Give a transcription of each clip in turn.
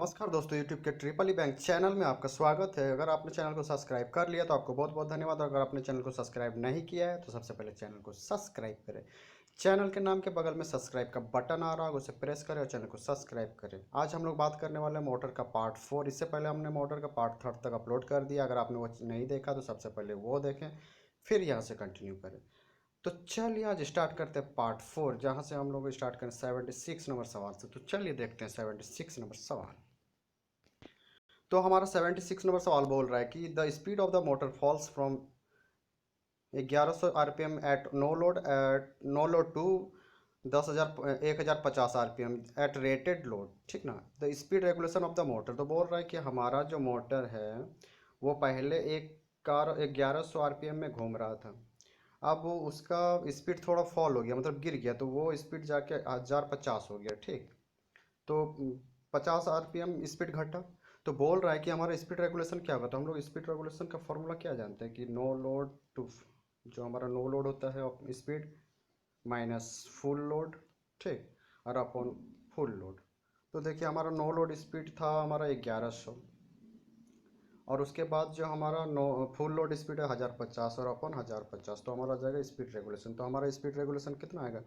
नमस्कार दोस्तों, YouTube के ट्रिपल ई बैंक चैनल में आपका स्वागत है। अगर आपने चैनल को सब्सक्राइब कर लिया तो आपको बहुत बहुत धन्यवाद। और अगर आपने चैनल को सब्सक्राइब नहीं किया है तो सबसे पहले चैनल को सब्सक्राइब करें। चैनल के नाम के बगल में सब्सक्राइब का बटन आ रहा है, उसे प्रेस करें और चैनल को सब्सक्राइब करें। आज हम लोग बात करने वाले हैं मोटर का पार्ट 4। इससे पहले हमने मोटर का पार्ट 3 तक अपलोड कर दिया। अगर आपने वो नहीं देखा तो सबसे पहले वो देखें, फिर यहाँ से कंटिन्यू करें। तो चलिए आज स्टार्ट करते हैं पार्ट 4, जहाँ से हम लोग स्टार्ट करें 76 नंबर सवाल से। तो चलिए देखते हैं 76 नंबर सवाल। तो हमारा 76 नंबर सवाल बोल रहा है कि the speed of the motor falls from 1100 RPM at no load to 1050 RPM at rated load. ठीक ना। The speed regulation of the motor, तो बोल रहा है कि हमारा जो मोटर है वो पहले एक कार 1100 आरपीएम में घूम रहा था। अब वो उसका स्पीड थोड़ा फॉल हो गया, मतलब गिर गया, तो वो स्पीड जाके 1050 हो गया। ठीक। तो 50 आरपीएम स्पीड घटा। तो बोल रहा है कि हमारा स्पीड रेगुलेशन क्या होगा। तो हम लोग स्पीड रेगुलेशन का फॉर्मूला क्या जानते हैं कि नो लोड टू, जो हमारा नो लोड होता है स्पीड माइनस फुल लोड। ठीक। और अपॉन फुल लोड। तो देखिए हमारा नो लोड स्पीड था हमारा 1100, और उसके बाद जो हमारा नो फुल लोड स्पीड है 1050 और अपन 1050, तो हमारा आ जाएगा स्पीड रेगुलेशन। तो हमारा स्पीड रेगुलेशन कितना आएगा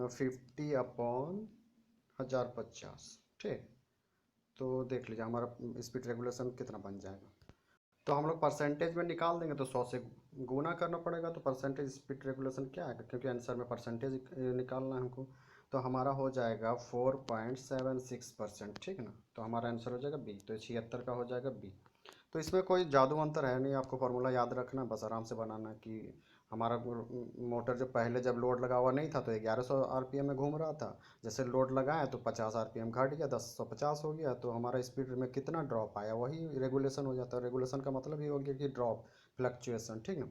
50 अपॉन 1050। ठीक। तो देख लीजिए हमारा स्पीड रेगुलेशन कितना बन जाएगा। तो हम लोग परसेंटेज में निकाल देंगे तो 100 से गुना करना पड़ेगा। तो परसेंटेज स्पीड रेगुलेशन क्या आएगा, क्योंकि आंसर में परसेंटेज निकालना है हमको। तो हमारा हो जाएगा 4.76%। ठीक है ना। तो हमारा आंसर हो जाएगा बी। तो 76 का हो जाएगा बी। तो इसमें कोई जादू अंतर है नहीं, आपको फार्मूला याद रखना, बस आराम से बनाना कि हमारा मोटर जो पहले जब लोड लगा हुआ नहीं था तो 1100 आरपीएम में घूम रहा था। जैसे लोड लगाए तो 50 आरपीएम घट गया, 1050 हो गया, तो हमारा स्पीड में कितना ड्रॉप आया वही रेगुलेशन हो जाता है। रेगुलेशन का मतलब ये हो गया कि ड्रॉप, फ्लक्चुएशन। ठीक है।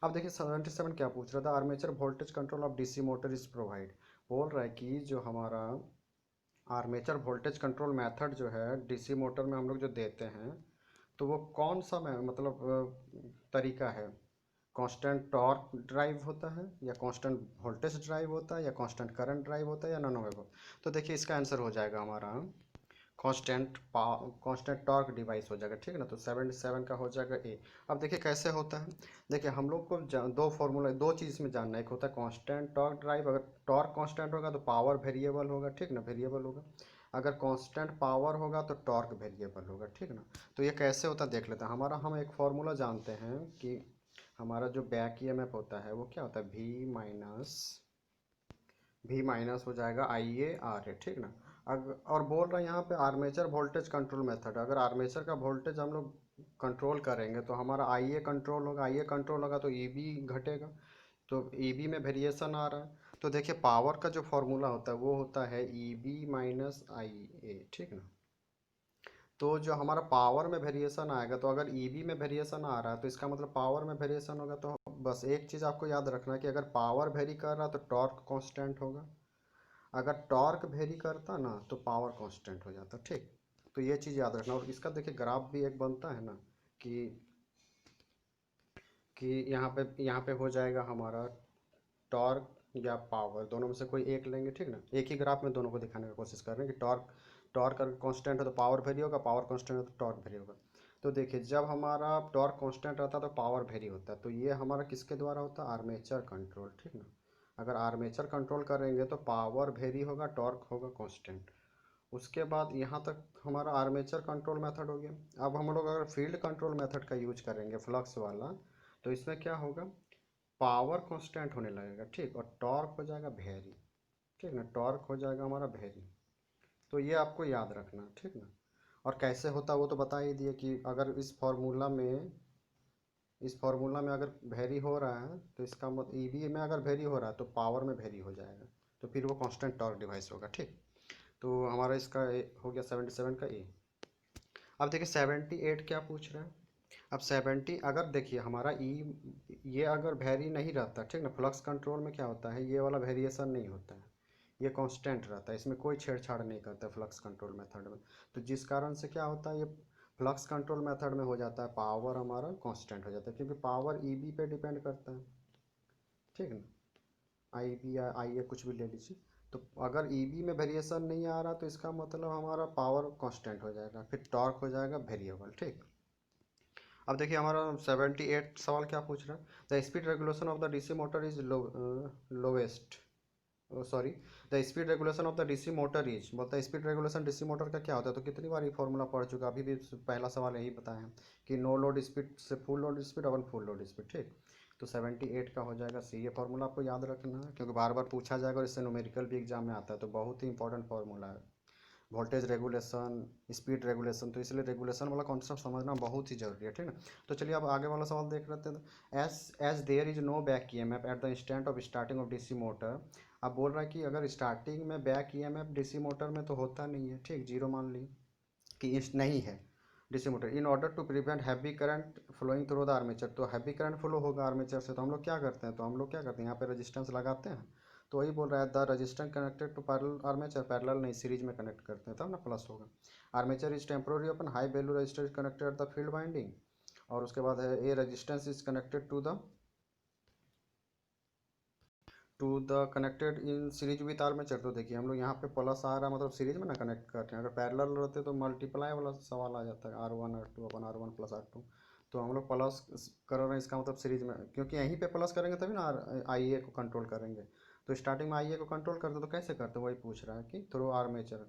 अब देखिए 77 क्या पूछ रहा था, armature voltage control of DC motor is provide. बोल रहा है कि जो हमारा आर्मेचर वोल्टेज कंट्रोल मेथड जो है डीसी मोटर में हम लोग जो देते हैं, तो वो कौन सा मतलब तरीका है। कांस्टेंट टॉर्क ड्राइव होता है, या कांस्टेंट वोल्टेज ड्राइव होता है, या कांस्टेंट करंट ड्राइव होता है, या नॉन वेव। तो देखिए इसका आंसर हो जाएगा हमारा कांस्टेंट टॉर्क डिवाइस हो जाएगा। ठीक है ना। तो 77 का हो जाएगा ए। अब देखिए कैसे होता है। देखिए हम लोग को दो फॉर्मूला, दो चीज़ में जानना है। एक होता है कांस्टेंट टॉर्क ड्राइव, अगर टॉर्क कांस्टेंट होगा तो पावर वेरिएबल होगा। ठीक ना, वेरिएबल होगा। अगर कांस्टेंट पावर होगा तो टॉर्क वेरिएबल होगा। ठीक ना। तो ये कैसे होता है देख लेते हैं। हम एक फार्मूला जानते हैं कि हमारा जो बैक ईएमएफ होता है वो क्या होता है, वी माइनस हो जाएगा आई ए आर ए। ठीक ना। और बोल रहा है यहाँ पे आर्मेचर वोल्टेज कंट्रोल मेथड, अगर आर्मेचर का वोल्टेज हम लोग कंट्रोल करेंगे तो हमारा आई ए कंट्रोल होगा। आई ए कंट्रोल होगा तो ई बी घटेगा। तो ई बी में वेरिएशन आ रहा है। तो देखिए पावर का जो फॉर्मूला होता है वो होता है ई बी माइनस आई ए। ठीक ना। तो जो हमारा पावर में वेरिएशन आएगा, तो अगर ईबी में वेरिएशन आ रहा है तो इसका मतलब पावर में वेरिएशन होगा। तो बस एक चीज़ आपको याद रखना है कि अगर पावर वेरी कर रहा है तो टॉर्क कांस्टेंट होगा, अगर टॉर्क वेरी करता ना तो पावर कांस्टेंट हो जाता। ठीक। तो ये चीज़ याद रखना। और इसका देखिए ग्राफ भी एक बनता है ना कि यहाँ पे हो जाएगा हमारा टॉर्क या पावर, दोनों में से कोई एक लेंगे। ठीक ना। एक ही ग्राफ में दोनों को दिखाने की कोशिश कर रहे हैं कि टॉर्क टॉर्क अगर कांस्टेंट है तो पावर वेरी होगा, पावर कांस्टेंट है तो टॉर्क वेरी होगा। तो देखिए जब हमारा टॉर्क कांस्टेंट रहता है तो पावर वेरी होता है। तो ये हमारा किसके द्वारा होता है, आर्मेचर कंट्रोल। ठीक ना। अगर आर्मेचर कंट्रोल करेंगे तो पावर वेरी होगा, टॉर्क होगा कांस्टेंट। उसके बाद यहाँ तक हमारा आर्मेचर कंट्रोल मेथड हो गया। अब हम लोग अगर फील्ड कंट्रोल मेथड का यूज करेंगे फ्लक्स वाला, तो इसमें क्या होगा, पावर कांस्टेंट होने लगेगा। ठीक। और टॉर्क हो जाएगा वेरी। ठीक ना। टॉर्क हो जाएगा हमारा वेरी। तो ये आपको याद रखना। ठीक ना। और कैसे होता है वो तो बता ही दिए कि अगर इस फार्मूला में अगर वेरी हो रहा है तो इसका मतलब ईबी में अगर वेरी हो रहा है तो पावर में वेरी हो जाएगा, तो फिर वो कांस्टेंट टॉर्क डिवाइस होगा। ठीक। तो हमारा इसका हो गया 77 का ए। अब देखिए 78 क्या पूछ रहा है। अब 70 अगर देखिए हमारा ये अगर वेरी नहीं रहता। ठीक ना। फ्लक्स कंट्रोल में क्या होता है, ये वाला वेरिएशन नहीं होता है, ये कांस्टेंट रहता है, इसमें कोई छेड़छाड़ नहीं करता फ्लक्स कंट्रोल मेथड में। तो जिस कारण से क्या होता है, ये फ्लक्स कंट्रोल मेथड में हो जाता है पावर हमारा कांस्टेंट हो जाता है, क्योंकि पावर ईबी पे डिपेंड करता है। ठीक है ना। आई बी या आई ए कुछ भी ले लीजिए। तो अगर ईबी में वेरिएशन नहीं आ रहा तो इसका मतलब हमारा पावर कांस्टेंट हो जाएगा, फिर टॉर्क हो जाएगा वेरिएबल। ठीक, अब देखिए हमारा 78 सवाल क्या पूछ रहा है, the speed regulation of the DC motor is lowest, sorry, the speed regulation of the DC motor is, बोलता है स्पीड रेगुलेशन डीसी मोटर का क्या होता है। तो कितनी बार ये फॉर्मूला पढ़ चुका, अभी भी पहला सवाल यही बताया है कि नो लोड स्पीड से फुल लोड स्पीड, अपन फुल लोड स्पीड। ठीक, तो 78 का हो जाएगा सी। ये फार्मूला आपको याद रखना है क्योंकि बार बार पूछा जाएगा और इससे न्यूमेरिकल भी एग्जाम में आता है, तो बहुत ही इंपॉर्टेंट फार्मूला है। वोल्टेज रेगुलेशन, स्पीड रेगुलेशन, तो इसलिए रेगुलेशन वाला कॉन्सेप्ट समझना बहुत ही जरूरी है। ठीक है, तो चलिए अब आगे वाला सवाल देख लेते हैं। As as there is no back EMF at the instant of starting of DC motor. अब बोल रहा है कि अगर स्टार्टिंग में बैक ईएमएफ डीसी मोटर में तो होता नहीं है, ठीक, जीरो मान ली कि इस नहीं है DC motor, in order to prevent heavy current flowing through the armature. तो हैवी करंट फ्लो होगा आर्मेचर से, तो हम लोग क्या करते हैं, यहाँ पे रेजिस्टेंस लगाते हैं। तो वही बोल रहा है the resistance connected to parallel armature, parallel नहीं सीरीज में कनेक्ट करते हैं तब ना प्लस होगा। Armature is temporary open, high value register is connected at the field winding. और उसके बाद है a resistance is connected to the connected in series with armature. तो देखिए हम लोग यहाँ पे प्लस आ रहा है मतलब सीरीज में ना कनेक्ट करते हैं, अगर पैरेलल रहते तो मल्टीप्लाई वाला सवाल आ जाता है, R1 R2 अपन R1 प्लस R2। तो हम लोग प्लस कर रहे हैं, इसका मतलब सीरीज में, क्योंकि यहीं पे प्लस करेंगे तभी ना आई ए को कंट्रोल करेंगे। तो स्टार्टिंग में आई ए को कंट्रोल करते तो कैसे करते, वही पूछ रहा है कि through armature,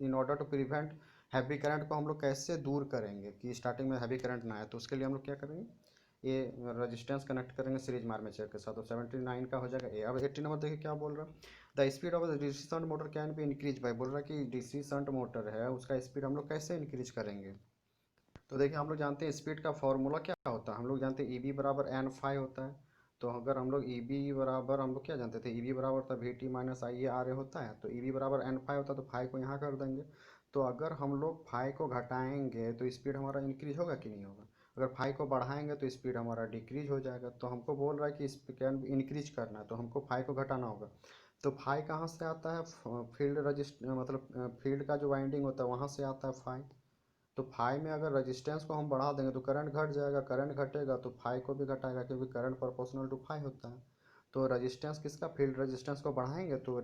in order to prevent heavy current को हम लोग कैसे दूर करेंगे कि स्टार्टिंग में हैवी करंट ना आए, तो उसके लिए हम लोग क्या करेंगे, ये रजिस्टेंस कनेक्ट करेंगे सीरीज में आर्मेचर के साथ। तो 79 का हो जाएगा ए। अब 80 नंबर देखिए क्या बोल रहा है, the speed of the DC shunt motor can be increase by, बोल रहा है कि डीसी शंट मोटर है उसका स्पीड हम लोग कैसे इंक्रीज करेंगे। तो देखिए हम लोग जानते हैं स्पीड का फॉर्मूला क्या होता है, हम लोग जानते हैं ई बी बराबर एन फाई होता है। तो अगर हम लोग ई बी बराबर, हम लोग क्या जानते थे, ई बी बराबर था V T minus I A R A होता है, तो ई बी बराबर एन फाई होता है, तो फाई को यहाँ कर देंगे। तो अगर हम लोग फाई को घटाएंगे तो स्पीड हमारा इंक्रीज होगा कि नहीं होगा, अगर फाई को बढ़ाएंगे तो स्पीड हमारा डिक्रीज हो जाएगा। तो हमको बोल रहा है कि स्पीड इंक्रीज करना है तो हमको फाई को घटाना होगा। तो फाई कहाँ से आता है, फील्ड रजिस्ट मतलब फील्ड का जो वाइंडिंग होता है वहाँ से आता है फाई। तो फाई में अगर रजिस्टेंस को हम बढ़ा देंगे तो करंट घट जाएगा, करंट घटेगा तो फाई को भी घटाएगा क्योंकि करंट प्रोपोर्शनल टू फाई होता है। तो रजिस्टेंस किसका, फील्ड रजिस्टेंस को बढ़ाएंगे तो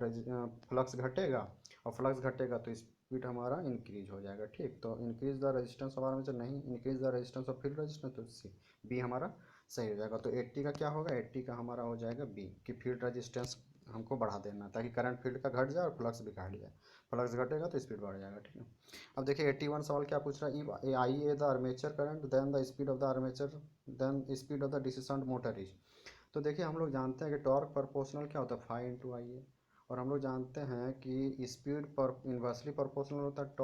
फ्लक्स घटेगा, और फ्लक्स घटेगा तो स्पीड हमारा इंक्रीज हो जाएगा। ठीक, तो increase the resistance of armature नहीं, increase the resistance of field resistance, तो सी बी हमारा सही हो जाएगा। तो 80 का क्या होगा, 80 का हमारा हो जाएगा बी कि फील्ड रजिस्टेंस हमको बढ़ा देना ताकि करंट फील्ड का घट जाए और फ्लक्स भी घट जाए, फ्लक्स घटेगा तो स्पीड बढ़ जाएगा। ठीक है, अब देखिए 81 सवाल क्या पूछ रहा है, E I A the armature current then the speed of the armature then speed of the DC shunt motor is. तो देखिए हम लोग जानते हैं कि टॉर्क प्रोपोर्शनल क्या होता है, फाई इंटू आई ए, और हम लोग जानते हैं कि स्पीड पर इन्वर्सली प्रोपोर्शनल होता है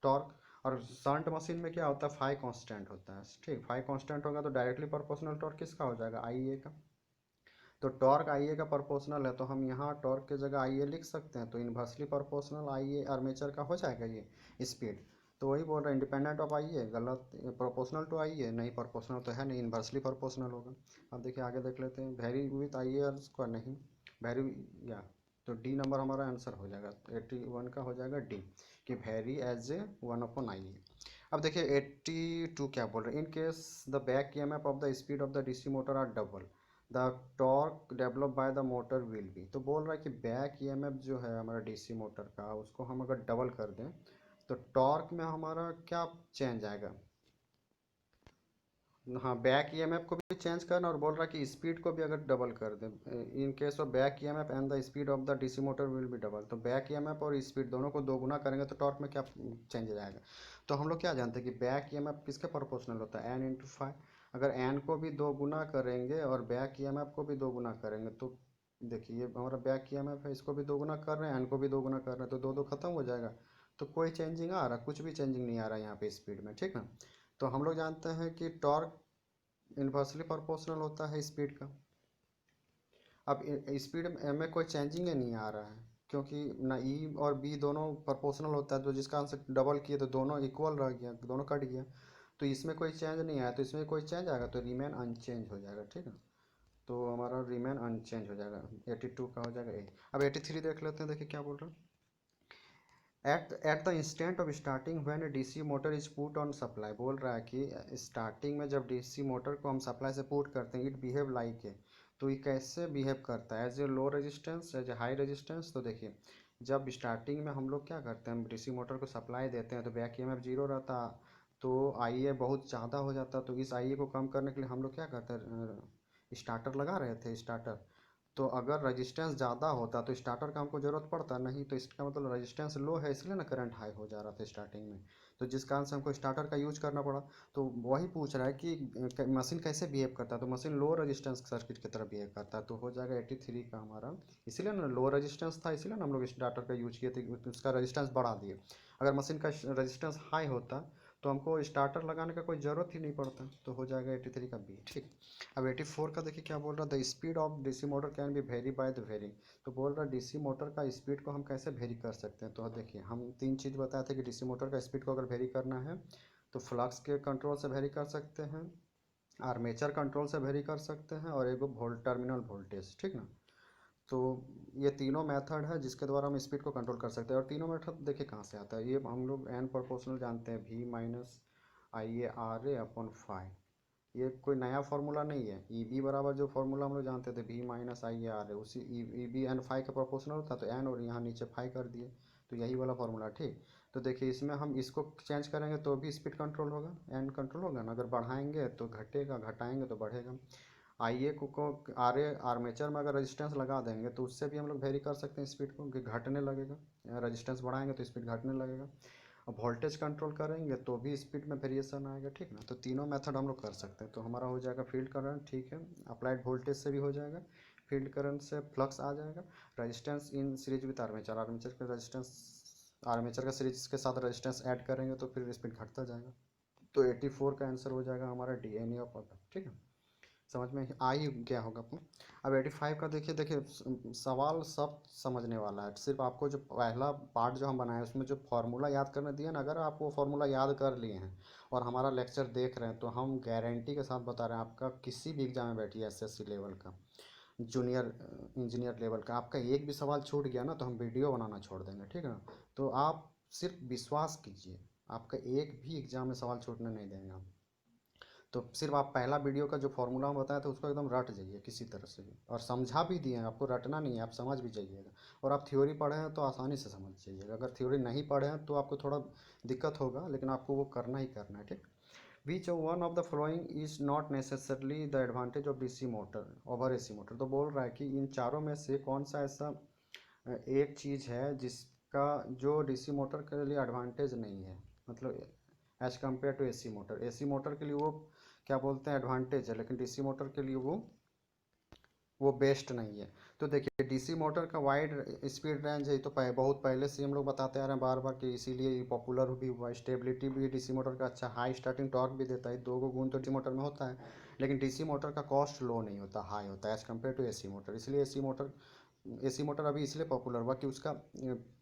टॉर्क। और शंट मशीन में क्या होता है, फाई कांस्टेंट होता है। ठीक, फाई कांस्टेंट होगा तो डायरेक्टली प्रोपोर्शनल टॉर्क किसका हो जाएगा, आई ए का। तो टॉर्क आई ए का प्रोपोर्शनल है तो हम यहाँ टॉर्क की जगह आई ए लिख सकते हैं, तो इन्वर्सली प्रोपोर्शनल आई ए आर्मेचर का हो जाएगा ये स्पीड। तो वही बोल रहा है इंडिपेंडेंट ऑफ आई ए, गलत, प्रोपोर्शनल टू आई ए नहीं, प्रोपोर्शनल तो है नहीं, इन्वर्सली प्रोपोर्शनल होगा। अब देखिए आगे देख लेते हैं, very with I A square नहीं, वेरी, या, तो डी नंबर हमारा आंसर हो जाएगा, 81 का हो जाएगा डी कि वेरी एज ए 1/आई ए। अब देखिए 82 क्या बोल रहे हैं, in case the back E M F of the speed of the DC motor are double the torque develop by the motor will be. तो बोल रहा है कि बैक ईएमएफ जो है हमारा डीसी मोटर का, उसको हम अगर डबल कर दें तो टॉर्क में हमारा क्या चेंज आएगा, हाँ बैक ईएमएफ को भी चेंज करना, और बोल रहा है कि स्पीड को भी अगर डबल कर दें, in case of back EMF and the speed of the DC motor will B double. तो बैक ईएमएफ और स्पीड दोनों को दोगुना करेंगे तो टॉर्क में क्या चेंज आएगा। तो हम लोग क्या जानते हैं कि बैक ईएमएफ किसके प्रोपोर्शनल होता है, एन इंटू फाइव। अगर एन को भी दो गुना करेंगे और बैक ईएमएफ को भी दो गुना करेंगे तो देखिए ये हमारा बैक ईएमएफ है, इसको भी दो गुना कर रहे हैं, एन को भी दो गुना कर रहे हैं, तो दो दो खत्म हो जाएगा। तो कोई चेंजिंग आ रहा, कुछ भी चेंजिंग नहीं आ रहा यहाँ पे स्पीड में। ठीक है, तो हम लोग जानते हैं कि टॉर्क इन्वर्सली प्रोपोर्शनल होता है स्पीड का। अब स्पीड में कोई चेंजिंग ही नहीं आ रहा है क्योंकि ना ई और बी दोनों प्रोपोर्शनल होता है, तो जिसका आंसर डबल किए तो दोनों इक्वल रह गया, दोनों कट गया। तो इसमें कोई चेंज नहीं आया, तो इसमें कोई चेंज आएगा तो रिमेन अनचेंज हो जाएगा। ठीक है, तो हमारा रिमेन अनचेंज हो जाएगा, 82 का हो जाएगा ए। अब 83 देख लेते हैं, देखिए क्या बोल रहा है, eight the instant of starting when DC motor is put on supply. बोल रहा है कि स्टार्टिंग में जब डीसी मोटर को हम सप्लाई से पुट करते हैं, इट बिहेव लाइक ए, तो ये कैसे बिहेव करता है, as a low resistance, as a high resistance. तो देखिए जब स्टार्टिंग में हम लोग क्या करते हैं, हम डीसी मोटर को सप्लाई देते हैं तो बैक ईएमएफ जीरो रहता, तो आईए बहुत ज़्यादा हो जाता। तो इस आईए को कम करने के लिए हम लोग क्या करते हैं, स्टार्टर लगा रहे थे स्टार्टर। तो अगर रेजिस्टेंस ज़्यादा होता तो स्टार्टर का हमको ज़रूरत पड़ता नहीं, तो इसका मतलब रेजिस्टेंस लो है इसलिए ना करंट हाई हो जा रहा था स्टार्टिंग में, तो जिस कारण से हमको स्टार्टर का यूज करना पड़ा। तो वही पूछ रहा है कि मशीन कैसे बिहेव करता है, तो मशीन लो रेजिस्टेंस सर्किट की तरह बिहेव करता है, तो हो जाएगा 83 का हमारा। इसीलिए ना लो रेजिस्टेंस था, इसीलिए ना हम लोग स्टार्टर का यूज किए थे, उसका रेजिस्टेंस बढ़ा दिए। अगर मशीन का रेजिस्टेंस हाई होता तो हमको स्टार्टर लगाने का कोई ज़रूरत ही नहीं पड़ता, तो हो जाएगा 83 का बी। ठीक। अब 84 का देखिए क्या बोल रहा है, the speed of DC motor can be vary by the varying. तो बोल रहा है डीसी मोटर का स्पीड को हम कैसे वेरी कर सकते हैं। तो देखिए हम तीन चीज़ बताए थे कि डीसी मोटर का स्पीड को अगर वेरी करना है तो फ्लक्स के कंट्रोल से वेरी कर सकते हैं, आर्मेचर कंट्रोल से वेरी कर सकते हैं, और एक टर्मिनल वोल्टेज। ठीक ना। तो ये तीनों मेथड है जिसके द्वारा हम स्पीड को कंट्रोल कर सकते हैं। और तीनों मेथड देखिए कहाँ से आता है, ये हम लोग एन प्रोपोर्शनल जानते हैं, V minus I A R A upon five. ये कोई नया फार्मूला नहीं है। ई बी बराबर जो फार्मूला हम लोग जानते थे, V minus I A are है, उसी ई बी एन फाइव का प्रोपोर्शनल होता, तो एन और यहाँ नीचे फाइव कर दिए, तो यही वाला फार्मूला। ठीक। तो देखिए इसमें हम इसको चेंज करेंगे तो भी स्पीड कंट्रोल होगा, एन कंट्रोल होगा ना। अगर बढ़ाएंगे तो घटेगा, घटाएंगे तो बढ़ेगा। आई ए को आर ए आर्मेचर में अगर रेजिस्टेंस लगा देंगे तो उससे भी हम लोग वेरी कर सकते हैं स्पीड को, कि घटने लगेगा, रेजिस्टेंस बढ़ाएंगे तो स्पीड घटने लगेगा। और वोल्टेज कंट्रोल करेंगे तो भी स्पीड में वेरिएशन आएगा। ठीक ना। तो तीनों मेथड हम लोग कर सकते हैं। तो हमारा हो जाएगा फील्ड करंट, ठीक है, अप्लाइड वोल्टेज से भी हो जाएगा, फील्ड करंट से फ्लक्स आ जाएगा, resistance in series with armature, armature का रेजिस्टेंस, आर्मेचर का सीरीज के साथ रेजिस्टेंस ऐड करेंगे तो फिर स्पीड घटता जाएगा। तो 84 का आंसर हो जाएगा हमारा D N A of auto. ठीक है, समझ में आ ही गया होगा आपको। अब 85 का देखिए, देखिए सवाल सब समझने वाला है, सिर्फ आपको जो पहला पार्ट जो हम बनाए उसमें जो फार्मूला याद करने दिया ना, अगर आप वो फार्मूला याद कर लिए हैं और हमारा लेक्चर देख रहे हैं तो हम गारंटी के साथ बता रहे हैं, आपका किसी भी एग्जाम में बैठिए, एसएससी लेवल का, जूनियर इंजीनियर लेवल का, आपका एक भी सवाल छूट गया ना तो हम वीडियो बनाना छोड़ देंगे। ठीक है ना। तो आप सिर्फ विश्वास कीजिए, आपका एक भी एग्जाम में सवाल छूटने नहीं देंगे हम। तो सिर्फ आप पहला वीडियो का जो फॉर्मूला हम बताया था उसको एकदम रट जाइए किसी तरह से भी, और समझा भी दिए हैं, आपको रटना नहीं है, आप समझ भी जाइएगा। और आप थ्योरी पढ़े हैं तो आसानी से समझ जाइएगा, अगर थ्योरी नहीं पढ़े हैं तो आपको थोड़ा दिक्कत होगा, लेकिन आपको वो करना ही करना है। ठीक। Which one of the following is not necessarily the advantage of DC motor over AC motor. तो बोल रहा है कि इन चारों में से कौन सा ऐसा एक चीज़ है जिसका जो डीसी मोटर के लिए एडवांटेज नहीं है, मतलब as compare to AC motor. AC motor के लिए वो क्या बोलते हैं एडवांटेज है, लेकिन डीसी मोटर के लिए वो बेस्ट नहीं है। तो देखिए डीसी मोटर का वाइड स्पीड रेंज है, तो बहुत पहले से हम लोग बताते आ रहे हैं बार बार कि इसीलिए ये पॉपुलर भी हुआ। स्टेबिलिटी भी डीसी मोटर का अच्छा, हाई स्टार्टिंग टॉर्क भी देता है, दो गो गुण तो डीसी मोटर में होता है, लेकिन डीसी मोटर का कॉस्ट लो नहीं होता, हाई होता है as compare to AC motor. इसलिए एसी मोटर अभी इसलिए पॉपुलर हुआ कि उसका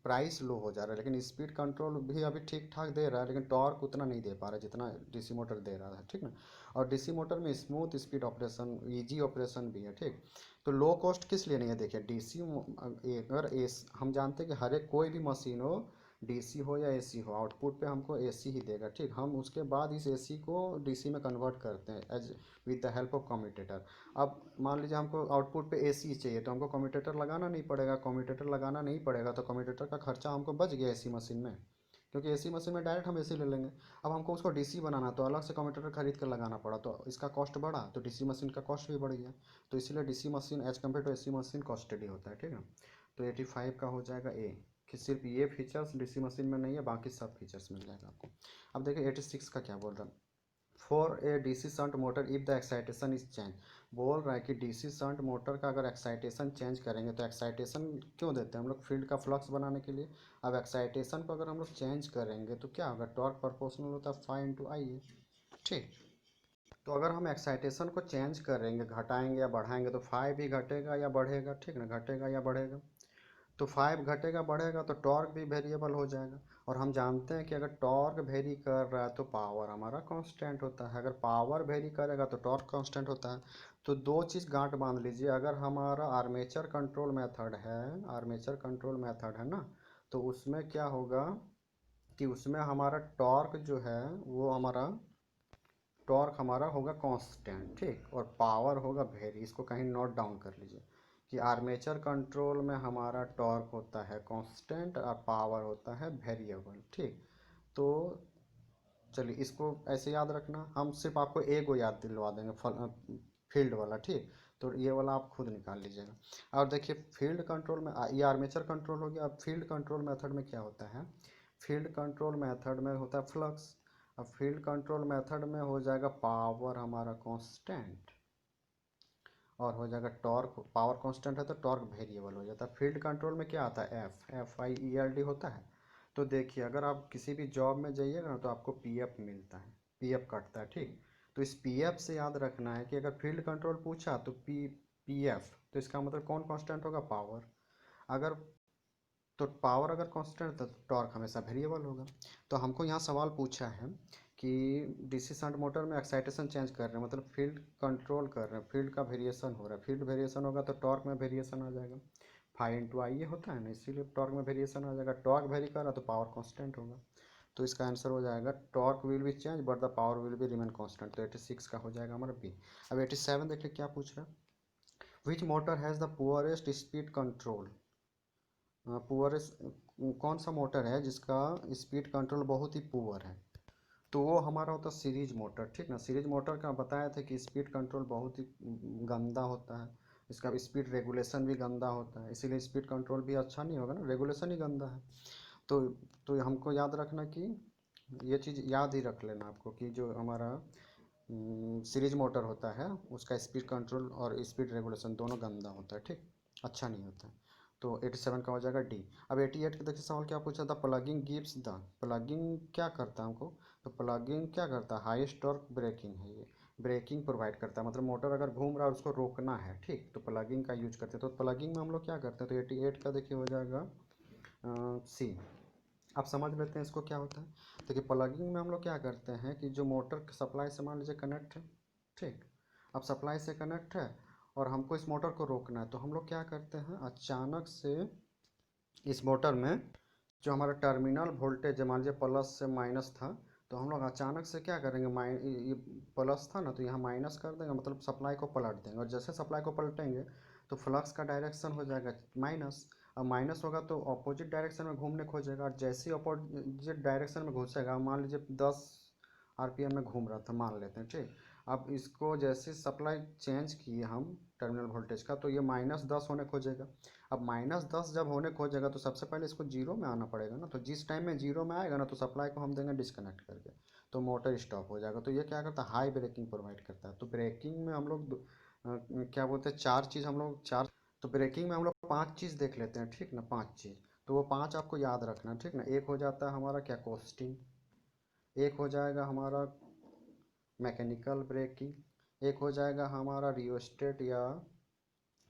प्राइस लो हो जा रहा है, लेकिन स्पीड कंट्रोल भी अभी ठीक ठाक दे रहा है, लेकिन टॉर्क उतना नहीं दे पा रहा है जितना डीसी मोटर दे रहा है। ठीक ना। और डीसी मोटर में smooth speed operation, easy operation भी है। ठीक। तो लो कॉस्ट किस लिए नहीं है, देखिए डीसी, अगर एस हम जानते हैं कि हर एक कोई भी मशीन हो, डीसी हो या एसी हो, आउटपुट पे हमको एसी ही देगा। ठीक। हम उसके बाद इस एसी को डीसी में कन्वर्ट करते हैं as with the help of commutator. अब मान लीजिए हमको आउटपुट पे एसी चाहिए तो हमको कम्यूटेटर लगाना नहीं पड़ेगा, कम्यूटेटर लगाना नहीं पड़ेगा तो कम्यूटेटर का खर्चा हमको बच गया एसी मशीन में, क्योंकि एसी मशीन में डायरेक्ट हम एसी ले लेंगे। अब हमको उसको डीसी बनाना तो अलग से कम्यूटेटर खरीद कर लगाना पड़ा, तो इसका कॉस्ट बढ़ा, तो डीसी मशीन का कॉस्ट भी बढ़ गया। तो इसलिए DC machine as compare to AC machine costed ही होता है। ठीक है। तो 85 का हो जाएगा ए, कि सिर्फ ये फीचर्स डीसी मशीन में नहीं है, बाकी सब फीचर्स मिल जाएगा आपको। अब देखिए 86 का क्या बोल रहा है, for a DC shunt motor if the excitation is change. बोल रहा है कि डीसी शंट मोटर का अगर एक्साइटेशन चेंज करेंगे, तो एक्साइटेशन क्यों देते हैं हम लोग, फील्ड का फ्लक्स बनाने के लिए। अब एक्साइटेशन को अगर हम लोग चेंज करेंगे तो क्या होगा, टॉर्क प्रोपोर्शनल होता है फाइव इंटू आई ए। ठीक। तो अगर हम एक्साइटेशन को चेंज करेंगे, घटाएंगे या बढ़ाएंगे, तो फाइव भी घटेगा या बढ़ेगा। ठीक ना, घटेगा या बढ़ेगा। तो फाइव घटेगा बढ़ेगा तो टॉर्क भी वेरिएबल हो जाएगा। और हम जानते हैं कि अगर टॉर्क वेरी कर रहा है तो पावर हमारा कांस्टेंट होता है, अगर पावर वेरी करेगा तो टॉर्क कांस्टेंट होता है। तो दो चीज़ गांठ बांध लीजिए, अगर हमारा आर्मेचर कंट्रोल मेथड है, आर्मेचर कंट्रोल मेथड है ना, तो उसमें क्या होगा कि उसमें हमारा टॉर्क जो है वो हमारा टॉर्क हमारा होगा कांस्टेंट, ठीक, और पावर होगा वेरी। इसको कहीं नोट डाउन कर लीजिए कि आर्मेचर कंट्रोल में हमारा टॉर्क होता है कांस्टेंट और पावर होता है वेरिएबल, ठीक। तो चलिए इसको ऐसे याद रखना, हम सिर्फ आपको एक वो याद दिलवा देंगे फील्ड वाला, ठीक। तो ये वाला आप खुद निकाल लीजिएगा। और देखिए फील्ड कंट्रोल में ये आर्मेचर कंट्रोल हो गया। अब फील्ड कंट्रोल मेथड में क्या होता है, फील्ड कंट्रोल मेथड में होता है फ्लक्स। अब फील्ड कंट्रोल मेथड में हो जाएगा पावर हमारा कांस्टेंट और हो जाएगा टॉर्क, पावर कांस्टेंट है तो टॉर्क वेरिएबल हो जाता है। फील्ड कंट्रोल में क्या आता है, FIELD होता है। तो देखिए अगर आप किसी भी जॉब में जाइएगा ना तो आपको PF मिलता है, PF कटता है, ठीक। तो इस PF से याद रखना है कि अगर फील्ड कंट्रोल पूछा तो PF, तो इसका मतलब कौन कांस्टेंट होगा, पावर। अगर तो पावर अगर कांस्टेंट है तो टॉर्क हमेशा वेरिएबल होगा। तो हमको यहाँ सवाल पूछा है कि DC शंट मोटर में एक्साइटेशन चेंज कर रहे हैं, मतलब फील्ड कंट्रोल कर रहे हैं, फील्ड का वेरिएशन हो रहा है। फील्ड वेरिएशन होगा तो टॉर्क में वेरिएशन आ जाएगा, फाई इंटू आई होता है ना, इसीलिए टॉर्क में वेरिएशन आ जाएगा। टॉर्क वेरी कर रहा तो पावर कांस्टेंट होगा। तो इसका आंसर हो जाएगा torque will be change but the power will be remain constant. तो 86 का हो जाएगा हमारा बी। अब 87 देखिए क्या पूछ रहा है, which motor has the poorest speed control. Poorest कौन सा मोटर है जिसका स्पीड कंट्रोल बहुत ही पुअर है, तो वो हमारा होता है सीरीज मोटर, ठीक ना। सीरीज मोटर का बताया था कि स्पीड कंट्रोल बहुत ही गंदा होता है, इसका स्पीड रेगुलेशन भी गंदा होता है, इसीलिए स्पीड कंट्रोल भी अच्छा नहीं होगा ना, रेगुलेशन ही गंदा है। तो तो हमको याद रखना कि ये चीज़ याद ही रख लेना आपको कि जो हमारा सीरीज मोटर होता है उसका स्पीड कंट्रोल और स्पीड रेगुलेशन दोनों गंदा होता है, ठीक, अच्छा नहीं होता है। तो 87 का हो जाएगा डी। अब 88 का देखिए सवाल क्या पूछा था, प्लगिंग गिव्स द, प्लगिंग क्या करता है हमको, तो प्लगिंग क्या करता है, हाईएस्ट टॉर्क ब्रेकिंग है ये, ब्रेकिंग प्रोवाइड करता है, मतलब मोटर अगर घूम रहा है उसको रोकना है, ठीक, तो प्लगिंग का यूज करते हैं। तो प्लगिंग में हम लोग क्या करते हैं, तो 88 का देखिए हो जाएगा सी। आप समझ लेते हैं इसको क्या होता है। देखिए प्लगिंग में हम लोग क्या करते हैं कि जो मोटर सप्लाई से मान लीजिए कनेक्ट है, ठीक, अब सप्लाई से कनेक्ट है और हमको इस मोटर को रोकना है, तो हम लोग क्या करते हैं, अचानक से इस मोटर में जो हमारा टर्मिनल वोल्टेज है, मान लीजिए प्लस से माइनस था, तो हम लोग अचानक से क्या करेंगे, ये प्लस था ना तो यहाँ माइनस कर देंगे, मतलब सप्लाई को पलट देंगे, और जैसे सप्लाई को पलटेंगे तो फ्लक्स का डायरेक्शन हो जाएगा माइनस। अब माइनस होगा तो अपोजिट डायरेक्शन में घूमने खोजेगा, और जैसे ही अपोजिट डायरेक्शन में घुसेगा, मान लीजिए 10 RPM में घूम रहा था मान लेते हैं, ठीक। अब इसको जैसे सप्लाई चेंज किए हम टर्मिनल वोल्टेज का, तो ये -10 होने खोजेगा। अब -10 जब होने खोजेगा तो सबसे पहले इसको जीरो में आना पड़ेगा ना, तो जिस टाइम में जीरो में आएगा ना तो सप्लाई को हम देंगे डिस्कनेक्ट करके, तो मोटर स्टॉप हो जाएगा। तो ये क्या करता है, हाई ब्रेकिंग प्रोवाइड करता है। तो ब्रेकिंग में हम लोग क्या बोलते हैं, चार चीज़ हम लोग चार, तो ब्रेकिंग में हम लोग पांच चीज़ देख लेते हैं, ठीक ना, पांच चीज़। तो वो पांच आपको याद रखना, ठीक ना। एक हो जाता है हमारा क्या, कोस्टिंग, एक हो जाएगा हमारा मैकेनिकल ब्रेकिंग, एक हो जाएगा हमारा रियोस्टेट या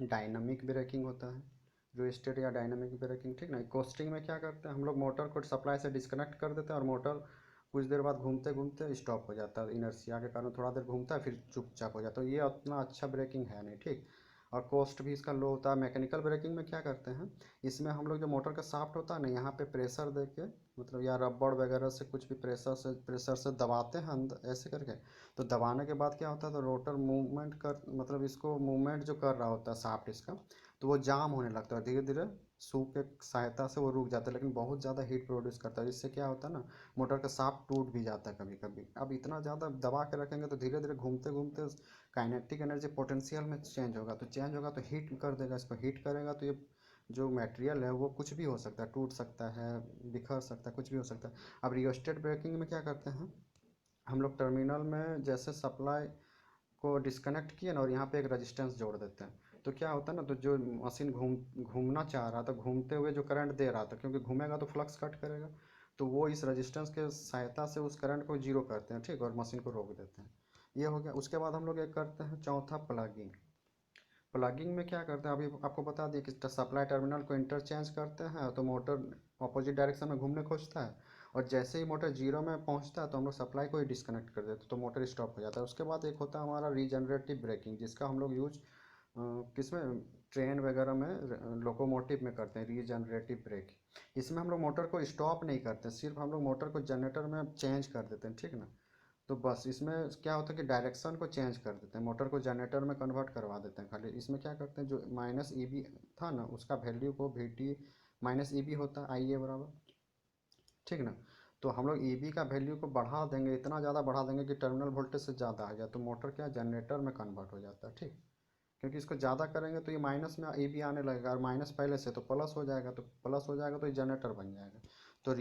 डायनामिक ब्रेकिंग होता है, रियोस्टेट या डायनामिक ब्रेकिंग, ठीक ना। कोस्टिंग में क्या करते हैं हम लोग, मोटर को सप्लाई से डिस्कनेक्ट कर देते हैं और मोटर कुछ देर बाद घूमते घूमते स्टॉप हो जाता है, इनर्शिया के कारण थोड़ा देर घूमता है फिर चुपचाप हो जाता है। तो ये उतना अच्छा ब्रेकिंग है नहीं, ठीक, और कॉस्ट भी इसका लो होता है। मैकेनिकल ब्रेकिंग में क्या करते हैं, इसमें हम लोग जो मोटर का शाफ्ट होता है ना, यहाँ पे प्रेशर दे के, मतलब या रबड़ वगैरह से कुछ भी प्रेशर से दबाते हैं अंदर ऐसे करके, तो दबाने के बाद क्या होता है, तो रोटर मूवमेंट कर, मतलब इसको मूवमेंट जो कर रहा होता है शाफ्ट इसका, तो वो जाम होने लगता है, धीरे धीरे सू के सहायता से वो रुक जाता है, लेकिन बहुत ज़्यादा हीट प्रोड्यूस करता है, इससे क्या होता है ना, मोटर का शाफ्ट टूट भी जाता है कभी कभी। अब इतना ज़्यादा दबा के रखेंगे तो धीरे धीरे घूमते घूमते काइनेटिक एनर्जी पोटेंशियल में चेंज होगा, तो चेंज होगा तो हीट कर देगा, इसको हीट करेगा तो ये जो मटेरियल है वो कुछ भी हो सकता है, टूट सकता है, बिखर सकता है, कुछ भी हो सकता है। अब रियोस्टेट ब्रेकिंग में क्या करते हैं हम लोग, टर्मिनल में जैसे सप्लाई को डिस्कनेक्ट किए ना और यहाँ पे एक रेजिस्टेंस जोड़ देते हैं, तो क्या होता है ना, तो जो मशीन घूमना चाह रहा था, घूमते हुए जो करंट दे रहा था, क्योंकि घूमेगा तो फ्लक्स कट करेगा, तो वो इस रेजिस्टेंस के सहायता से उस करंट को जीरो करते हैं, ठीक, और मशीन को रोक देते हैं। ये हो गया। उसके बाद हम लोग एक करते हैं चौथा, प्लगिंग। प्लगिंग में क्या करते हैं, अभी आपको बता दिए कि सप्लाई टर्मिनल को इंटरचेंज करते हैं तो मोटर अपोजिट डायरेक्शन में घूमने खोजता है, और जैसे ही मोटर जीरो में पहुंचता है तो हम लोग सप्लाई को ही डिस्कनेक्ट कर देते हैं, तो मोटर स्टॉप हो जाता है। उसके बाद एक होता है हमारा रीजनरेटिव ब्रेकिंग, जिसका हम लोग यूज किसमें, ट्रेन वगैरह में, लोकोमोटिव में करते हैं रीजनरेटिव ब्रेक। इसमें हम लोग मोटर को स्टॉप नहीं करते, सिर्फ हम लोग मोटर को जनरेटर में चेंज कर देते हैं, ठीक ना। तो बस इसमें क्या होता है कि डायरेक्शन को चेंज कर देते हैं, मोटर को जनरेटर में कन्वर्ट करवा देते हैं खाली। इसमें क्या करते हैं, जो माइनस ई बी था ना, उसका वैल्यू को V T minus E B होता है आई ए बराबर, ठीक ना। तो हम लोग ई बी का वैल्यू को बढ़ा देंगे, इतना ज़्यादा बढ़ा देंगे कि टर्मिनल वोल्टेज से ज़्यादा आ जाए, तो मोटर क्या जनरेटर में कन्वर्ट हो जाता है, ठीक। क्योंकि इसको ज़्यादा करेंगे तो ये माइनस में ई बी आने लगेगा, और माइनस पहले से तो प्लस हो जाएगा, तो प्लस हो जाएगा तो ये जनरेटर बन जाएगा। तो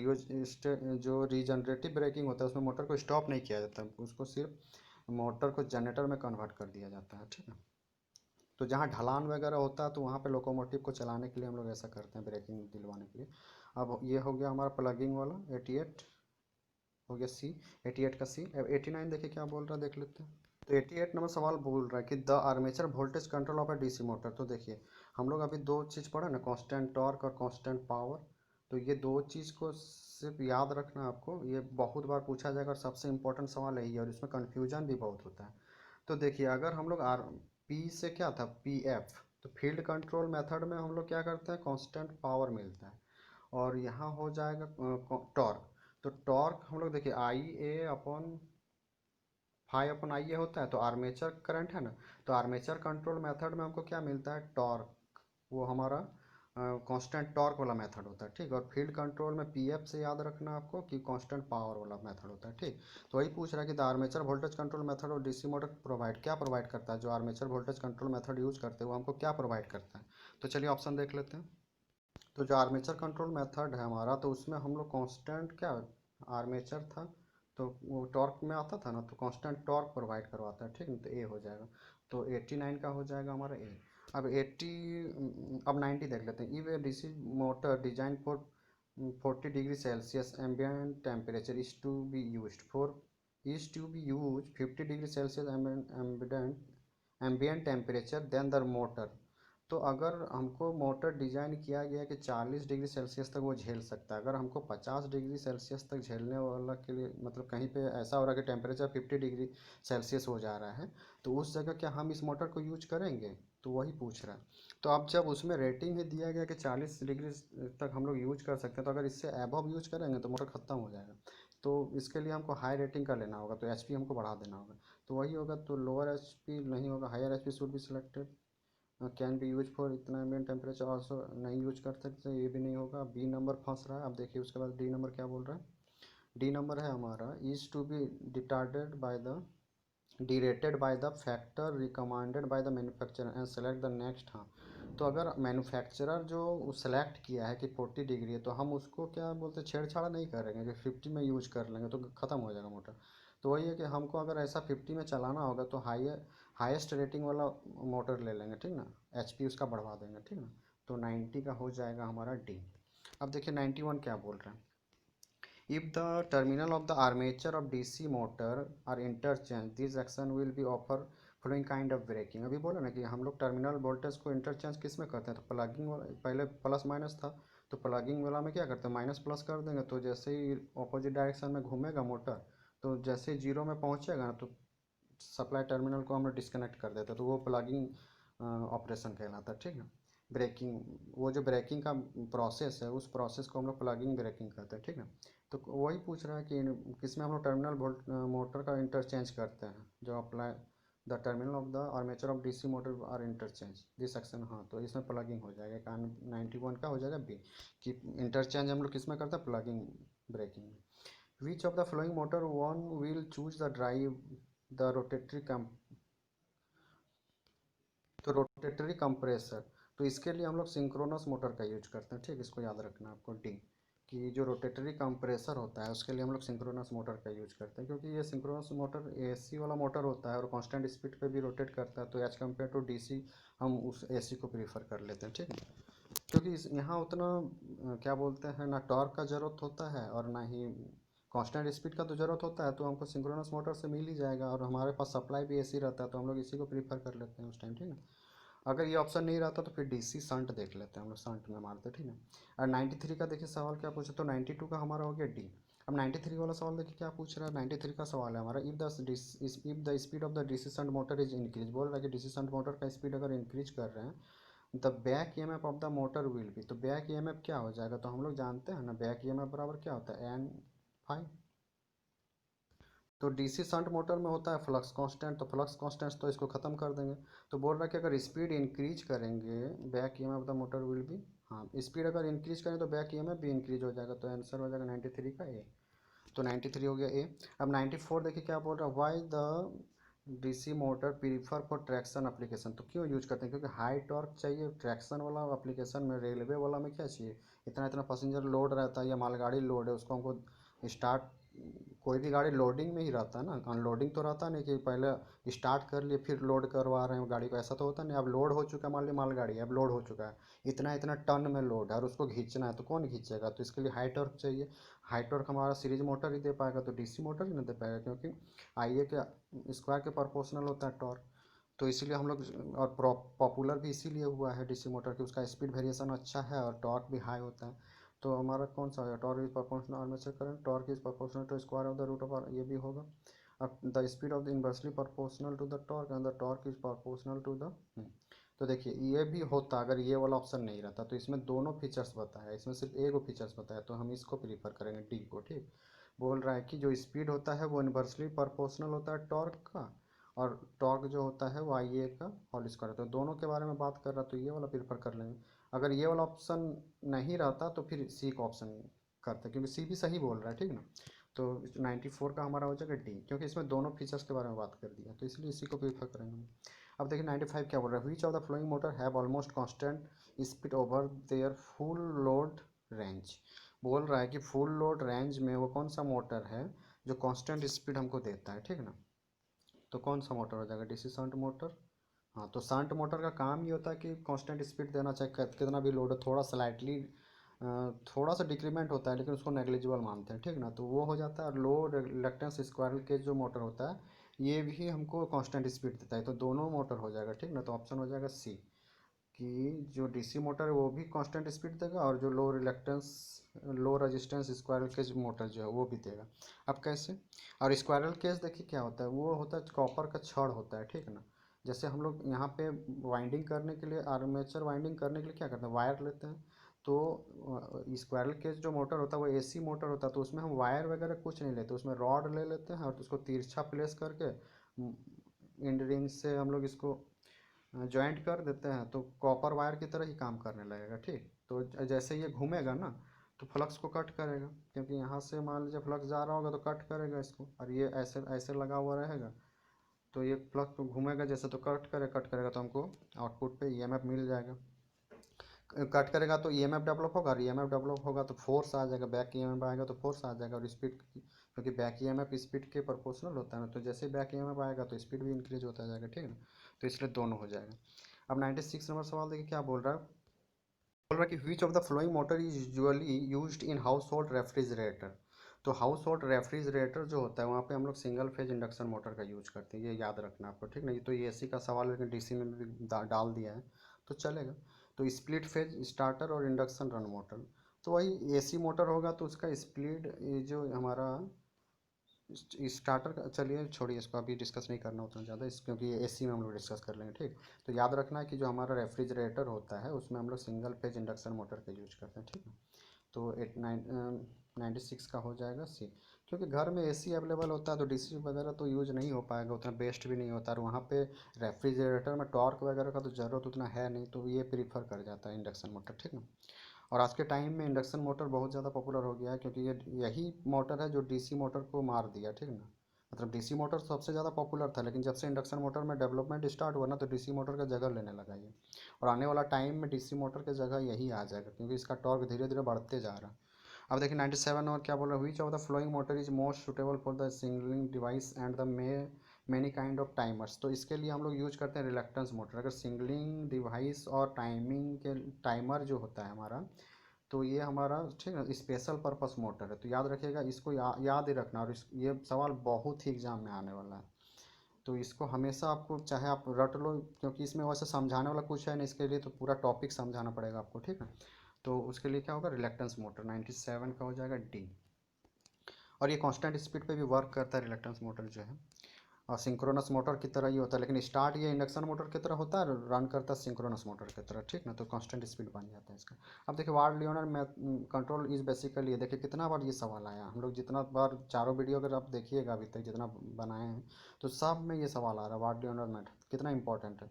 जो रीजनरेटिव ब्रेकिंग होता है उसमें मोटर को स्टॉप नहीं किया जाता, उसको सिर्फ मोटर को जनरेटर में कन्वर्ट कर दिया जाता है, ठीक है। तो जहाँ ढलान वगैरह होता है तो वहाँ पे लोकोमोटिव को चलाने के लिए हम लोग ऐसा करते हैं, ब्रेकिंग दिलवाने के लिए। अब ये हो गया हमारा प्लगिंग वाला 88 हो गया सी, 88 का सी। अब 89 देखिए क्या बोल रहा है, देख लेते हैं। तो 88 नंबर सवाल बोल रहा है कि the armature voltage control of A DC motor. तो देखिए हम लोग अभी दो चीज़ पढ़े ना, कांस्टेंट टॉर्क और कांस्टेंट पावर। तो ये दो चीज़ को सिर्फ याद रखना है आपको, ये बहुत बार पूछा जाएगा और सबसे इंपॉर्टेंट सवाल यही है, और इसमें कन्फ्यूजन भी बहुत होता है। तो देखिए अगर हम लोग आर पी से क्या था पी एफ, तो फील्ड कंट्रोल मेथड में हम लोग क्या करते हैं, कांस्टेंट पावर मिलता है। और यहाँ हो जाएगा टॉर्क। तो टॉर्क हम लोग देखिए आई ए अपॉन फाइव अपन आई ए होता है, तो आर्मेचर करंट है ना। तो आर्मेचर कंट्रोल मेथड में हमको क्या मिलता है, टॉर्क। वो हमारा कांस्टेंट टॉर्क वाला मेथड होता है, ठीक। और फील्ड कंट्रोल में पीएफ से याद रखना आपको कि कांस्टेंट पावर वाला मेथड होता है, ठीक। तो वही पूछ रहा है कि the armature voltage control method और डीसी मोटर प्रोवाइड क्या प्रोवाइड करता है, जो armature voltage control method use करते हैं वो हमको क्या प्रोवाइड करता है। तो चलिए ऑप्शन देख लेते हैं। तो जो आर्मेचर कंट्रोल मेथड है हमारा, तो उसमें हम लोग कांस्टेंट क्या आर्मेचर था, तो वो टॉर्क में आता था ना, तो कांस्टेंट टॉर्क प्रोवाइड करवाता है, ठीक है। तो ए हो जाएगा। तो 89 का हो जाएगा हमारा ए। अब 80, अब 90 देख लेते हैं। If a DC motor design for 40 degree Celsius ambient temperature is to be use 50 degree Celsius ambient temperature then the motor. तो अगर हमको मोटर डिज़ाइन किया गया कि 40 डिग्री सेल्सियस तक वो झेल सकता है, अगर हमको 50 डिग्री सेल्सियस तक झेलने वाला के लिए, मतलब कहीं पे ऐसा हो रहा है कि टेम्परेचर 50 डिग्री सेल्सियस हो जा रहा है, तो उस जगह क्या हम इस मोटर को यूज करेंगे, तो वही पूछ रहा है। तो अब जब उसमें रेटिंग ही दिया गया कि 40 डिग्री तक हम लोग यूज कर सकते हैं, तो अगर इससे एबव यूज करेंगे तो मोटर ख़त्म हो जाएगा। तो इसके लिए हमको हाई रेटिंग का लेना होगा, तो एचपी हमको बढ़ा देना होगा। तो वही होगा, तो लोअर एचपी नहीं होगा, higher HP should be selected. Can be use for इतना एम्बिएंट टेम्परेचर ऑल्सो नहीं यूज कर सकते, ये भी नहीं होगा। बी नंबर फंस रहा है। अब देखिए उसके बाद डी नंबर क्या बोल रहा है। डी नंबर है हमारा is to be detarded by the derated by the factor recommended by the manufacturer and select the next. हाँ, तो अगर मैन्युफैक्चरर जो सेलेक्ट किया है कि 40 डिग्री है, तो हम उसको क्या बोलते हैं, छेड़छाड़ नहीं करेंगे कि 50 में यूज कर लेंगे तो ख़त्म हो जाएगा मोटर। तो वही है कि हमको अगर ऐसा 50 में चलाना होगा तो हाईएस्ट रेटिंग वाला मोटर ले लेंगे, ठीक ना। एचपी उसका बढ़वा देंगे, ठीक ना। तो 90 का हो जाएगा हमारा डी। अब देखिए 91 क्या बोल रहे हैं। If the terminal of the armature of DC motor are interchanged, this action will be offer following kind of braking। अभी बोला ना कि हम लोग टर्मिनल वोल्टेज को इंटरचेंज किस में करते हैं, तो प्लगिंग वाला, पहले प्लस माइनस था, तो प्लगिंग वाला में क्या करते हैं, माइनस प्लस कर देंगे, तो जैसे ही ऑपोजिट डायरेक्शन में घूमेगा मोटर, तो जैसे ही जीरो में पहुंचेगा ना, तो सप्लाई टर्मिनल को हम लोग डिस्कनेक्ट कर देते हैं, तो वो प्लगिंग ऑपरेशन कहलाता है, ठीक है। ब्रेकिंग, वो जो ब्रेकिंग का प्रोसेस है उस प्रोसेस को हम लोग प्लगिंग ब्रेकिंग कहते हैं, ठीक है। तो वही पूछ रहा है कि किस में हम लोग टर्मिनल वोल्ट मोटर का इंटरचेंज करते हैं, जो apply the terminal of the armature of DC motor are interchange this section. हाँ, तो इसमें प्लगिंग हो जाएगा, कान 91 का हो जाएगा बी, कि इंटरचेंज हम लोग किस में करते हैं, प्लगिंग ब्रेकिंग में। Which of the following motor one will choose the drive the rotary come, तो रोटेटरी कंप्रेसर। तो इसके लिए हम लोग सिंक्रोनस मोटर का यूज करते हैं, ठीक। इसको याद रखना आपको डी, कि जो रोटेटरी कंप्रेसर होता है उसके लिए हम लोग सिंक्रोनस मोटर का यूज करते हैं, क्योंकि ये सिंक्रोनस मोटर एसी वाला मोटर होता है और कांस्टेंट स्पीड पे भी रोटेट करता है, तो एज कम्पेयर टू डीसी हम उस एसी को प्रीफर कर लेते हैं, ठीक है। क्योंकि यहाँ उतना क्या बोलते हैं ना, टॉर्क का ज़रूरत होता है और ना ही कांस्टेंट स्पीड का तो ज़रूरत होता है, तो हमको सिंक्रोनस मोटर से मिल ही जाएगा, और हमारे पास सप्लाई भी एसी रहता है, तो हम लोग इसी को प्रीफर कर लेते हैं उस टाइम, ठीक है। अगर ये ऑप्शन नहीं रहता तो फिर डीसी संट देख लेते हैं, हम लोग संट में मारते, ठीक है। और 93 का देखिए सवाल क्या पूछा, तो 92 का हमारा हो गया डी। अब 93 वाला सवाल देखिए क्या पूछ रहा है। 93 का सवाल है हमारा, if the speed of the DC shunt motor is increase. बोल रहा है कि डीसी शंट मोटर का स्पीड अगर इंक्रीज कर रहे हैं, the back EMF of the motor will be. तो बैक ईएमएफ क्या हो जाएगा, तो हम लोग जानते हैं ना बैक ईएमएफ बराबर क्या होता है, एन फाइव। तो डीसी शंट मोटर में होता है फ्लक्स कांस्टेंट, तो फ्लक्स कांस्टेंट तो इसको ख़त्म कर देंगे। तो बोल रहा है कि अगर स्पीड इंक्रीज करेंगे back EMF the motor will B, हाँ स्पीड अगर इंक्रीज करें तो बैक ईएमएफ भी इंक्रीज हो जाएगा। तो आंसर हो जाएगा 93 का ए। तो 93 हो गया ए। अब 94 देखिए क्या बोल रहा है, why the DC motor prefer for traction application. तो क्यों यूज करते हैं, क्योंकि हाई टॉर्क चाहिए ट्रैक्शन वाला एप्लीकेशन में। रेलवे वाला में क्या चाहिए, इतना इतना पैसेंजर लोड रहता है या मालगाड़ी लोड है, उसको हमको स्टार्ट, कोई भी गाड़ी लोडिंग में ही रहता है ना, अनलोडिंग तो रहता नहीं कि पहले स्टार्ट कर लिए फिर लोड करवा रहे हैं गाड़ी को, ऐसा तो होता नहीं। अब लोड हो चुका है, मान लीजिए मालगाड़ी अब लोड हो चुका है, इतना इतना टन में लोड है और उसको खींचना है, तो कौन खींचेगा, तो इसके लिए हाई टॉर्क चाहिए। हाई टॉर्क हमारा सीरीज मोटर ही दे पाएगा, तो डीसी मोटर ही नहीं दे पाएगा, क्योंकि आईए के स्क्वायर के प्रोपोर्शनल होता है टॉर्क। तो इसीलिए हम लोग, और पॉपुलर भी इसीलिए हुआ है डीसी मोटर कि उसका स्पीड वेरिएशन अच्छा है और टॉर्क भी हाई होता है। तो हमारा कौन सा है, torque is proportional armature current, torque is proportional to square of the root of, ये भी होगा। अब the speed of the inversely proportional to the torque and the torque is proportional to the, तो देखिए ये भी होता अगर ये वाला ऑप्शन नहीं रहता। तो इसमें दोनों फीचर्स बताया, इसमें सिर्फ एक वो फीचर्स बताया, तो हम इसको प्रीफर करेंगे डी को। ठीक, बोल रहा है कि जो स्पीड होता है वो इन्वर्सली प्रोपोर्शनल होता है टॉर्क का, और टॉर्क जो होता है वो आई ए का होल स्क्वायर होता है। दोनों के बारे में बात कर रहा, तो ये वाला प्रीफर कर लेंगे। अगर ये वाला ऑप्शन नहीं रहता तो फिर सी का ऑप्शन करते, क्योंकि सी भी सही बोल रहा है, ठीक ना। तो 94 का हमारा हो जाएगा डी, क्योंकि इसमें दोनों फीचर्स के बारे में बात कर दिया, तो इसलिए इसी को प्रीफर करेंगे हम। अब देखिए 95 क्या बोल रहा है, विच of the following motor have almost constant speed over there full load range. बोल रहा है कि फुल लोड रेंज में वो कौन सा मोटर है जो कांस्टेंट स्पीड हमको देता है, ठीक ना। तो कौन सा मोटर हो जाएगा, डीसी शंट मोटर। हाँ, तो शंट मोटर का काम ही होता है कि कांस्टेंट स्पीड देना, चाहे कितना भी लोड हो, थोड़ा स्लाइटली थोड़ा सा डिक्रीमेंट होता है लेकिन उसको नेग्लिजिबल मानते हैं, ठीक ना। तो वो हो जाता है। और लो रिलक्टेंस स्क्वायरल केज जो मोटर होता है ये भी हमको कांस्टेंट स्पीड देता है, तो दोनों मोटर हो जाएगा, ठीक ना। तो ऑप्शन हो जाएगा सी, कि जो डीसी मोटर है वो भी कांस्टेंट स्पीड देगा और जो low reluctance low resistance squirrel cage motor जो है वो भी देगा। अब कैसे, और स्क्वायरल केज देखिए क्या होता है, वो होता है कॉपर का छड़ होता है, ठीक है ना। जैसे हम लोग यहाँ पे वाइंडिंग करने के लिए, आर्मेचर वाइंडिंग करने के लिए क्या करते हैं, वायर लेते हैं। तो स्क्वायरल केज जो मोटर होता है वो एसी मोटर होता है, तो उसमें हम वायर वगैरह कुछ नहीं लेते, उसमें रॉड ले लेते हैं और उसको तिरछा प्लेस करके इंड रिंग से हम लोग इसको जॉइंट कर देते हैं, तो कॉपर वायर की तरह ही काम करने लगेगा, ठीक। तो जैसे ये घूमेगा ना तो फ्लक्स को कट करेगा, क्योंकि यहाँ से मान लीजिए फ्लक्स जा रहा होगा तो कट करेगा इसको, और ये ऐसे ऐसे लगा हुआ रहेगा तो ये फ्लक्स घूमेगा जैसे, तो कट करेगा तो हमको आउटपुट पे ईएमएफ मिल जाएगा। कट करेगा तो ईएमएफ डेवलप होगा, और ईएमएफ डेवलप होगा तो फोर्स आ जाएगा, बैक ईएमएफ आएगा तो फोर्स आ जाएगा, और स्पीड, क्योंकि बैक ईएमएफ स्पीड के प्रोपोर्शनल होता है ना, तो जैसे ही बैक ईएमएफ आएगा तो स्पीड भी इंक्रीज होता जाएगा, ठीक है ना। तो इसलिए दोनों हो जाएगा। अब 96 नंबर सवाल देखिए क्या बोल रहा है, बोल रहा है कि विच of the following motor is usually used in house hold refrigerator. तो हाउस होल्ड रेफ्रिजरेटर जो होता है वहाँ पे हम लोग सिंगल फेज इंडक्शन मोटर का यूज करते हैं, ये याद रखना आपको, ठीक ना। ये तो ये एसी का सवाल लेकिन डीसी में भी डाल दिया है तो चलेगा। तो स्प्लिट फेज स्टार्टर और इंडक्शन रन मोटर, तो वही एसी मोटर होगा तो उसका स्प्लिट, ये जो हमारा स्टार्टर का, चलिए छोड़िए इसको अभी डिस्कस नहीं करना उतना ज़्यादा इस, क्योंकि ये एसी में हम लोग डिस्कस कर लेंगे, ठीक। तो याद रखना है कि जो हमारा रेफ्रिजरेटर होता है उसमें हम लोग सिंगल फेज इंडक्शन मोटर का यूज करते हैं, ठीक है। तो 96 का हो जाएगा सी, क्योंकि घर में एसी अवेलेबल होता है तो डीसी वगैरह तो यूज नहीं हो पाएगा, उतना बेस्ट भी नहीं होता, और वहाँ पे रेफ्रिजरेटर में टॉर्क वगैरह का तो ज़रूरत उतना है नहीं, तो ये प्रीफर कर जाता है इंडक्शन मोटर, ठीक है। और आज के टाइम में इंडक्शन मोटर बहुत ज़्यादा पॉपुलर हो गया है, क्योंकि ये यही मोटर है जो डीसी मोटर को मार दिया, ठीक ना। मतलब डीसी मोटर सबसे ज़्यादा पॉपुलर था, लेकिन जब से इंडक्शन मोटर में डेवलपमेंट स्टार्ट हुआ ना तो डीसी मोटर का जगह लेने लगा ये। और आने वाला टाइम में डीसी मोटर की जगह यही आ जाएगा, क्योंकि इसका टॉर्क धीरे धीरे बढ़ते जा रहा है। अब देखिए 97 और क्या बोल रहा है, विच of the following motor is most suitable for the singling device and the many kind of timers. तो इसके लिए हम लोग यूज करते हैं रिलक्टेंस मोटर। अगर सिंगलिंग डिवाइस और टाइमिंग के टाइमर जो होता है हमारा, तो ये हमारा, ठीक है, स्पेशल पर्पस मोटर है, तो याद रखिएगा इसको, याद ही रखना। और ये सवाल बहुत ही एग्जाम में आने वाला है, तो इसको हमेशा आपको, चाहे आप रट लो, क्योंकि इसमें वैसे समझाने वाला कुछ है नहीं, इसके लिए तो पूरा टॉपिक समझाना पड़ेगा आपको, ठीक है। तो उसके लिए क्या होगा, रिलक्टेंस मोटर 97 का हो जाएगा डी। और ये कांस्टेंट स्पीड पे भी वर्क करता है रिलक्टेंस मोटर जो है। और सिंक्रोनस मोटर की तरह ही होता है, लेकिन स्टार्ट ये इंडक्शन मोटर की तरह होता है, रन करता है सिंक्रोनस मोटर की तरह, ठीक ना। तो कांस्टेंट स्पीड बन जाता है इसका। अब देखिए वाट लियोनर कंट्रोल इज बेसिकली, ये देखिए कितना बार ये सवाल आया, हम लोग जितना बार चारों वीडियो अगर आप देखिएगा अभी तक जितना बनाए हैं तो सब में ये सवाल आ रहा है, वाट लियोनर मेथड कितना इंपॉर्टेंट है।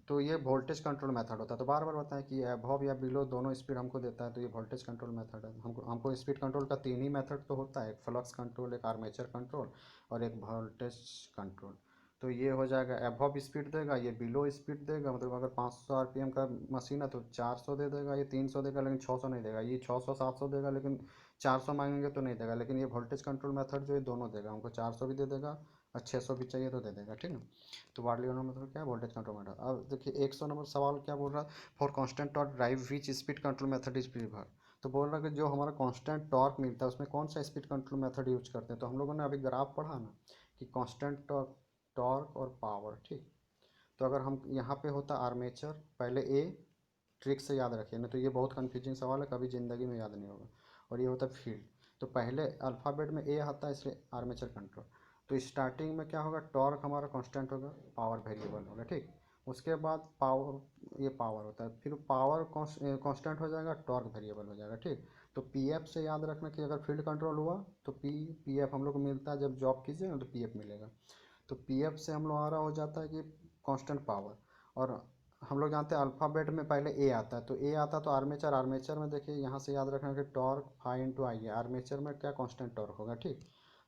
तो ये वोल्टेज कंट्रोल मेथड होता है। तो बार बार बताएं कि अबव या बिलो दोनों स्पीड हमको देता है, तो ये वोल्टेज कंट्रोल मेथड है। हमको स्पीड कंट्रोल का तीन ही मेथड तो होता है, एक फ्लक्स कंट्रोल, एक आर्मेचर कंट्रोल और एक वोल्टेज कंट्रोल। तो ये हो जाएगा एबव स्पीड देगा, ये बिलो स्पीड देगा, मतलब अगर 500 आरपीएम का मशीन है तो 400 दे देगा, ये 300 देगा लेकिन 600 नहीं देगा, ये 600 700 देगा लेकिन 400 मांगेंगे तो नहीं देगा। लेकिन ये वोल्टेज कंट्रोल मेथड जो है दोनों देगा, हमको 400 भी दे देगा और 600 भी चाहिए तो दे देगा, ठीक है। तो वार्डली मतलब क्या है, वोल्टेज कंट्रोल मेथड। अब देखिए 100 नंबर सवाल क्या बोल रहा है, for constant torque drive which speed control method is prefer. तो बोल रहा है कि जो हमारा कांस्टेंट टॉर्क मिलता है उसमें कौन सा स्पीड कंट्रोल मेथड यूज करते हैं। तो हम लोगों ने अभी ग्राफ पढ़ा ना कि कांस्टेंट टॉर्क, टॉर्क और पावर, ठीक। तो अगर हम यहाँ पे होता आर्मेचर, पहले ए, ट्रिक से याद रखिए नहीं तो ये बहुत कंफ्यूजिंग सवाल है, कभी ज़िंदगी में याद नहीं होगा। और ये होता है फील्ड। तो पहले अल्फ़ाबेट में ए आता है इसलिए आर्मेचर कंट्रोल। तो स्टार्टिंग में क्या होगा, टॉर्क हमारा कांस्टेंट होगा, पावर वेरिएबल होगा, ठीक। उसके बाद पावर, ये पावर होता है, फिर पावर कांस्टेंट हो जाएगा, टॉर्क वेरिएबल हो जाएगा, ठीक। तो पी एफ से याद रखना कि अगर फील्ड कंट्रोल हुआ तो पी एफ हम लोग को मिलता है, जब जॉब कीजिएगा तो पी एफ मिलेगा। तो पी एफ से हम लोग आ रहा हो जाता है कि कांस्टेंट पावर। और हम लोग जानते हैं अल्फ़ाबेट में पहले ए आता है, तो ए आता है तो आर्मेचर, आर्मेचर में देखिए यहाँ से याद रखना कि टॉर्क फाई इंटू आई है, आर्मेचर में क्या कांस्टेंट टॉर्क होगा, ठीक।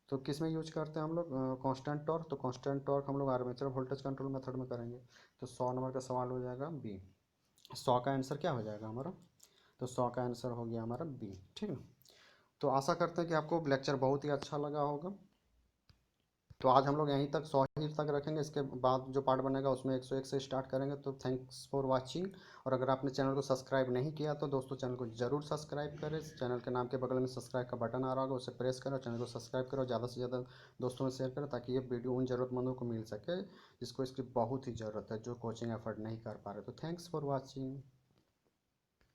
तो किस में यूज करते हैं हम लोग कांस्टेंट टॉर्क, तो कांस्टेंट टॉर्क हम लोग आर्मेचर वोल्टेज कंट्रोल मेथड में करेंगे। तो 100 नंबर का सवाल हो जाएगा बी। 100 का आंसर क्या हो जाएगा हमारा, तो 100 का आंसर हो गया हमारा बी, ठीक है। तो आशा करते हैं कि आपको लेक्चर बहुत ही अच्छा लगा होगा। तो आज हम लोग यहीं तक 100 ही तक रखेंगे, इसके बाद जो पार्ट बनेगा उसमें 101 से स्टार्ट करेंगे। तो थैंक्स फॉर वाचिंग। और अगर आपने चैनल को सब्सक्राइब नहीं किया तो दोस्तों चैनल को ज़रूर सब्सक्राइब करें। चैनल के नाम के बगल में सब्सक्राइब का बटन आ रहा होगा, उसे प्रेस करो, चैनल को सब्सक्राइब करो, ज़्यादा से ज़्यादा दोस्तों में शेयर करो ताकि ये वीडियो उन ज़रूरतमंदों को मिल सके जिसको इसकी बहुत ही ज़रूरत है, जो कोचिंग एफर्ट नहीं कर पा रहे। तो थैंक्स फॉर वॉचिंग।